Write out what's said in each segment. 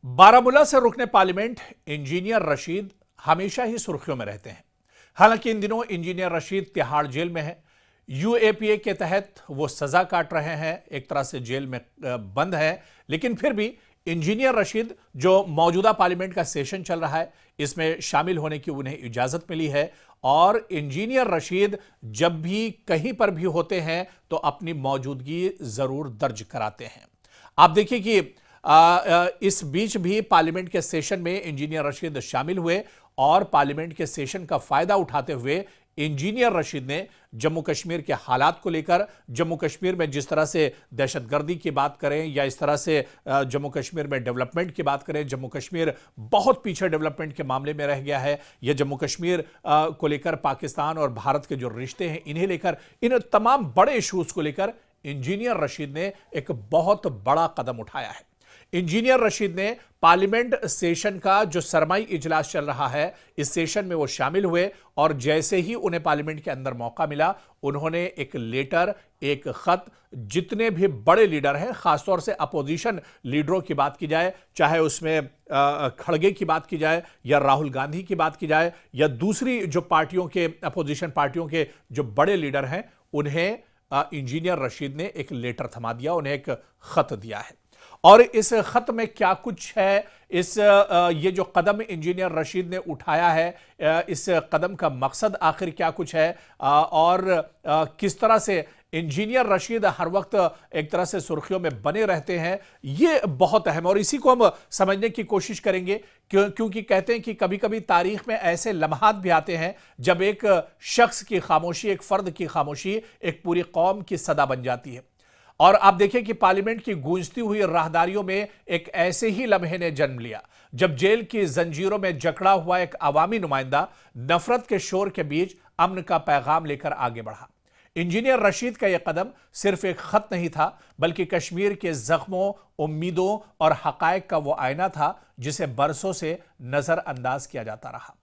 बारामूला से रुकने parliament engineer Rashid हमेशा ही सुर्खियों में रहते हैं। हालांकि इन दिनों इंजीनियर रशीद तिहाड़ जेल में है। यूएपीए के तहत वो सजा काट रहे हैं, एक तरह से जेल में बंद है। लेकिन फिर भी इंजीनियर रशीद, जो मौजूदा पार्लियामेंट का सेशन चल रहा है, इसमें शामिल होने की उन्हें इजाजत मिली है। और इंजीनियर रशीद जब भी कहीं पर भी होते हैं तो अपनी मौजूदगी जरूर दर्ज कराते हैं। आप देखिए कि इस बीच भी पार्लियामेंट के सेशन में इंजीनियर रशीद शामिल हुए और पार्लियामेंट के सेशन का फायदा उठाते हुए इंजीनियर रशीद ने जम्मू कश्मीर के हालात को लेकर, जम्मू कश्मीर में जिस तरह से दहशतगर्दी की बात करें या इस तरह से जम्मू कश्मीर में डेवलपमेंट की बात करें, जम्मू कश्मीर बहुत पीछे डेवलपमेंट के मामले में रह गया है, या जम्मू कश्मीर को लेकर पाकिस्तान और भारत के जो रिश्ते हैं इन्हें लेकर, इन तमाम बड़े इश्यूज को लेकर इंजीनियर रशीद ने एक बहुत बड़ा कदम उठाया है। इंजीनियर रशीद ने पार्लियामेंट सेशन का जो सरमाई इजलास चल रहा है, इस सेशन में वो शामिल हुए और जैसे ही उन्हें पार्लियामेंट के अंदर मौका मिला, उन्होंने एक लेटर, एक खत, जितने भी बड़े लीडर हैं, खासतौर से अपोजिशन लीडरों की बात की जाए, चाहे उसमें खड़गे की बात की जाए या राहुल गांधी की बात की जाए या दूसरी जो पार्टियों के, अपोजिशन पार्टियों के जो बड़े लीडर हैं, उन्हें इंजीनियर रशीद ने एक लेटर थमा दिया, उन्हें एक खत दिया है। और इस खत में क्या कुछ है, ये जो कदम इंजीनियर रशीद ने उठाया है, इस कदम का मकसद आखिर क्या कुछ है, और किस तरह से इंजीनियर रशीद हर वक्त एक तरह से सुर्खियों में बने रहते हैं, ये बहुत अहम है। और इसी को हम समझने की कोशिश करेंगे क्योंकि कहते हैं कि कभी कभी तारीख में ऐसे लम्हात भी आते हैं जब एक शख्स की खामोशी, एक फर्द की खामोशी एक पूरी कौम की सदा बन जाती है। और आप देखिए कि पार्लियामेंट की गूंजती हुई राहदारियों में एक ऐसे ही लम्हे ने जन्म लिया जब जेल की जंजीरों में जकड़ा हुआ एक अवामी नुमाइंदा नफरत के शोर के बीच अमन का पैगाम लेकर आगे बढ़ा। इंजीनियर रशीद का यह कदम सिर्फ एक खत नहीं था, बल्कि कश्मीर के जख्मों, उम्मीदों और हकायक का वो आईना था जिसे बरसों से नजरअंदाज किया जाता रहा।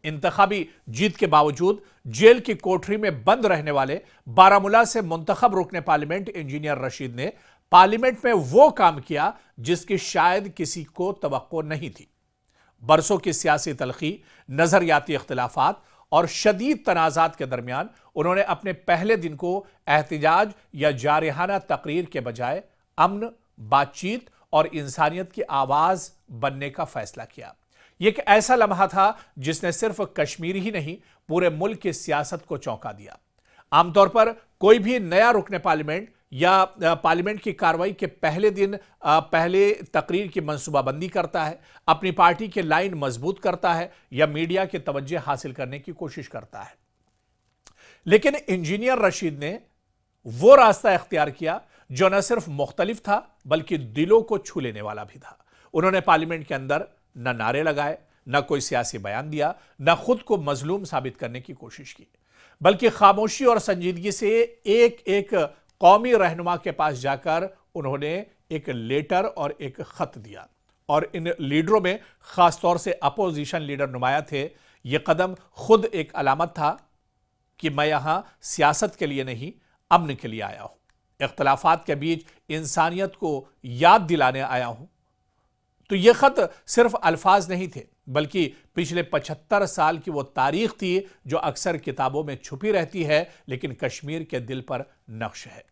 इंतखाबी जीत के बावजूद जेल की कोठरी में बंद रहने वाले बारामूला से मुंतखब रुकने पार्लियामेंट इंजीनियर रशीद ने पार्लियामेंट में वो काम किया जिसकी शायद किसी को तवक्को नहीं थी। बरसों की सियासी तलखी, नजरियाती इख्तिलाफात और शदीद तनाजात के दरमियान उन्होंने अपने पहले दिन को एहतिजाज या जारहाना तकरीर के बजाय अमन, बातचीत और इंसानियत की आवाज बनने का फैसला किया। यह एक ऐसा लम्हा था जिसने सिर्फ कश्मीर ही नहीं, पूरे मुल्क की सियासत को चौंका दिया। आमतौर पर कोई भी नया रुकने पार्लियामेंट या पार्लियामेंट की कार्रवाई के पहले दिन पहले तकरीर की मंसूबाबंदी करता है, अपनी पार्टी की लाइन मजबूत करता है या मीडिया की तवज्जो हासिल करने की कोशिश करता है। लेकिन इंजीनियर रशीद ने वो रास्ता इख्तियार किया जो न सिर्फ मुख्तलिफ था बल्कि दिलों को छू लेने वाला भी था। उन्होंने पार्लियामेंट के अंदर न नारे लगाए, न कोई सियासी बयान दिया, न खुद को मजलूम साबित करने की कोशिश की, बल्कि खामोशी और संजीदगी से एक एक कौमी रहनुमा के पास जाकर उन्होंने एक लेटर और एक खत दिया। और इन लीडरों में खासतौर से अपोजिशन लीडर नुमाया थे। यह कदम खुद एक अलामत था कि मैं यहां सियासत के लिए नहीं, अमन के लिए आया हूं, इख्तिलाफात के बीच इंसानियत को याद दिलाने आया हूं। तो यह खत सिर्फ अल्फाज नहीं थे, बल्कि पिछले 75 साल की वो तारीख थी जो अक्सर किताबों में छुपी रहती है लेकिन कश्मीर के दिल पर नक्श है।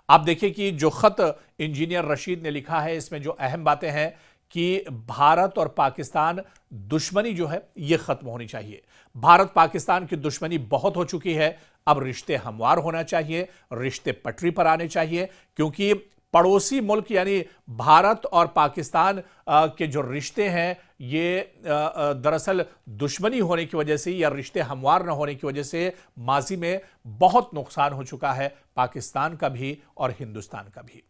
आप देखिए कि जो खत इंजीनियर रशीद ने लिखा है, इसमें जो अहम बातें हैं कि भारत और पाकिस्तान दुश्मनी जो है यह खत्म होनी चाहिए। भारत पाकिस्तान की दुश्मनी बहुत हो चुकी है, अब रिश्ते हमवार होना चाहिए, रिश्ते पटरी पर आने चाहिए, क्योंकि पड़ोसी मुल्क यानी भारत और पाकिस्तान के जो रिश्ते हैं ये दरअसल दुश्मनी होने की वजह से या रिश्ते हमवार न होने की वजह से माजी में बहुत नुकसान हो चुका है, पाकिस्तान का भी और हिंदुस्तान का भी।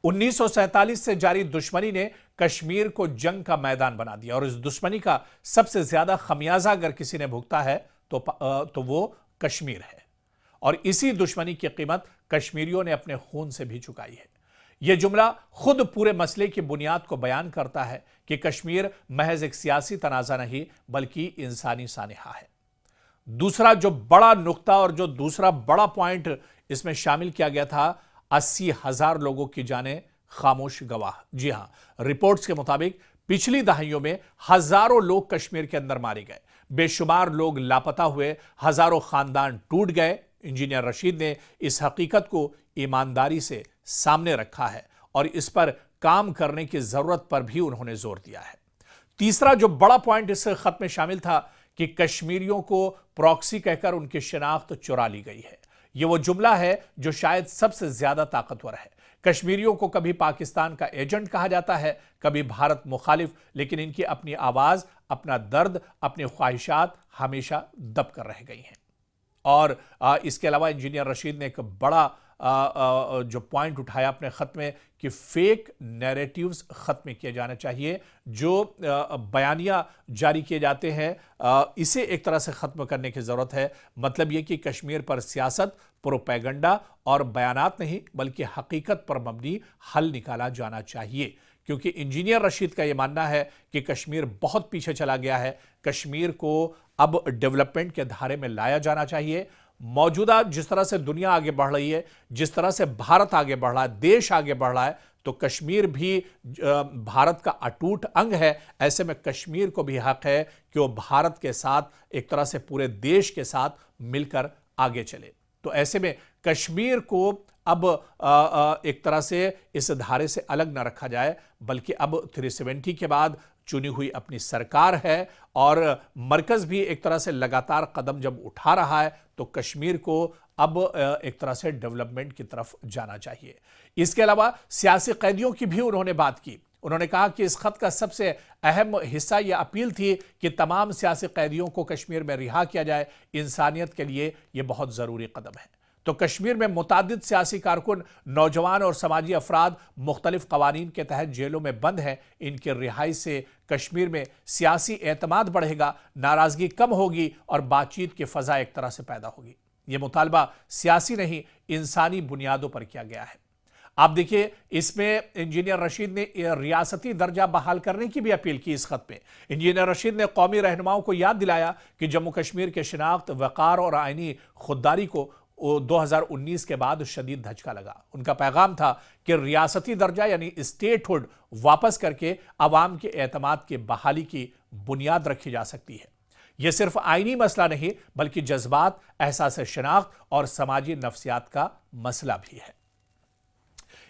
1947 से जारी दुश्मनी ने कश्मीर को जंग का मैदान बना दिया और इस दुश्मनी का सबसे ज्यादा खमियाजा अगर किसी ने भुगता है तो वो कश्मीर है। और इसी दुश्मनी की कीमत कश्मीरियों ने अपने खून से भी चुकाई है। यह जुमला खुद पूरे मसले की बुनियाद को बयान करता है कि कश्मीर महज एक सियासी तनाज़ा नहीं बल्कि इंसानी सानिहा है। दूसरा जो बड़ा नुक्ता और जो दूसरा बड़ा पॉइंट इसमें शामिल किया गया था, 80,000 लोगों की जानें खामोश गवाह। जी हां, रिपोर्ट्स के मुताबिक पिछली दहाइयों में हजारों लोग कश्मीर के अंदर मारे गए, बेशुमार लोग लापता हुए, हजारों खानदान टूट गए। इंजीनियर रशीद ने इस हकीकत को ईमानदारी से सामने रखा है और इस पर काम करने की जरूरत पर भी उन्होंने जोर दिया है। तीसरा जो बड़ा पॉइंट इस खत में शामिल था कि कश्मीरियों को प्रॉक्सी कहकर उनकी शिनाख्त चुरा ली गई है। यह वो जुमला है जो शायद सबसे ज्यादा ताकतवर है। कश्मीरियों को कभी पाकिस्तान का एजेंट कहा जाता है, कभी भारत मुखालिफ, लेकिन इनकी अपनी आवाज, अपना दर्द, अपनी ख्वाहिशात हमेशा दब कर रह गई हैं। और इसके अलावा इंजीनियर रशीद ने एक बड़ा जो पॉइंट उठाया अपने खत में कि फेक नैरेटिव्स खत्म किए जाने चाहिए, जो बयानियां जारी किए जाते हैं इसे एक तरह से खत्म करने की जरूरत है। मतलब यह कि कश्मीर पर सियासत, प्रोपेगेंडा और बयानात नहीं बल्कि हकीकत पर मबनी हल निकाला जाना चाहिए, क्योंकि इंजीनियर रशीद का यह मानना है कि कश्मीर बहुत पीछे चला गया है। कश्मीर को अब डेवलपमेंट के धारे में लाया जाना चाहिए। मौजूदा जिस तरह से दुनिया आगे बढ़ रही है, जिस तरह से भारत आगे बढ़ रहा है, देश आगे बढ़ रहा है, तो कश्मीर भी भारत का अटूट अंग है। ऐसे में कश्मीर को भी हक है कि वो भारत के साथ, एक तरह से पूरे देश के साथ मिलकर आगे चले। तो ऐसे में कश्मीर को अब एक तरह से इस धारे से अलग न रखा जाए, बल्कि अब 370 के बाद चुनी हुई अपनी सरकार है और मरकज भी एक तरह से लगातार कदम जब उठा रहा है, तो कश्मीर को अब एक तरह से डेवलपमेंट की तरफ जाना चाहिए। इसके अलावा सियासी कैदियों की भी उन्होंने बात की। उन्होंने कहा कि इस खत का सबसे अहम हिस्सा यह अपील थी कि तमाम सियासी कैदियों को कश्मीर में रिहा किया जाए। इंसानियत के लिए यह बहुत जरूरी कदम है। तो कश्मीर में मुतादिद सियासी कारकुन, नौजवान और समाजी अफराद मुख्तलिफ कवानीन के तहत जेलों में बंद हैं। इनकी रिहाई से कश्मीर में सियासी एतमाद बढ़ेगा, नाराजगी कम होगी और बातचीत की फजा एक तरह से पैदा होगी। यह मुतालबा सियासी नहीं, इंसानी बुनियादों पर किया गया है। आप देखिए, इसमें इंजीनियर रशीद ने रियासती दर्जा बहाल करने की भी अपील की। इस खत में इंजीनियर रशीद ने कौमी रहनुमाओं को याद दिलाया कि जम्मू कश्मीर के शिनाख्त, वक़ार और आईनी खुददारी को 2019 के बाद शदीद धचका लगा। उनका पैगाम था कि रियासती दर्जा यानी स्टेटहुड वापस करके अवाम के एतमाद की बहाली की बुनियाद रखी जा सकती है। यह सिर्फ आईनी मसला नहीं बल्कि जज्बात, एहसास शिनाख्त और समाजी नफ्सियात का मसला भी है।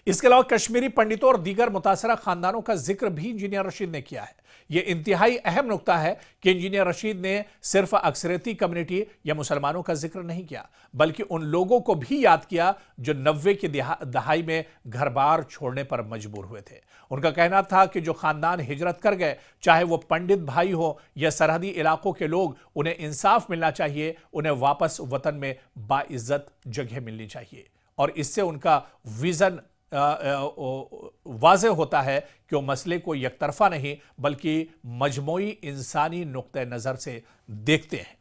इसके अलावा कश्मीरी पंडितों और दीगर मुतासरा खानदानों का जिक्र भी इंजीनियर रशीद ने किया है। यह इंतहाई अहम नुक्ता है कि इंजीनियर रशीद ने सिर्फ अक्सरियती कम्युनिटी या मुसलमानों का जिक्र नहीं किया, बल्कि उन लोगों को भी याद किया जो 90 की दहाई में घर बार छोड़ने पर मजबूर हुए थे। उनका कहना था कि जो खानदान हिजरत कर गए, चाहे वो पंडित भाई हो या सरहदी इलाकों के लोग, उन्हें इंसाफ मिलना चाहिए, उन्हें वापस वतन में बाइज्जत जगह मिलनी चाहिए। और इससे उनका विजन वाज़ेह होता है कि वो मसले को यकतरफा नहीं बल्कि मजमूई इंसानी नुक्ते नज़र से देखते हैं।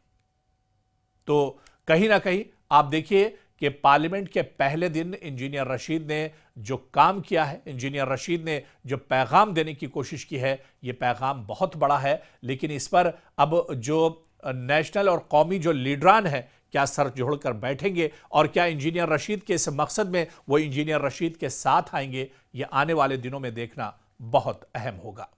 तो कहीं ना कहीं आप देखिए कि पार्लियामेंट के पहले दिन इंजीनियर रशीद ने जो काम किया है, इंजीनियर रशीद ने जो पैगाम देने की कोशिश की है, ये पैगाम बहुत बड़ा है। लेकिन इस पर अब जो नेशनल और कौमी जो लीडरान है, क्या सर जोड़कर बैठेंगे और क्या इंजीनियर रशीद के इस मकसद में वो इंजीनियर रशीद के साथ आएंगे, ये आने वाले दिनों में देखना बहुत अहम होगा।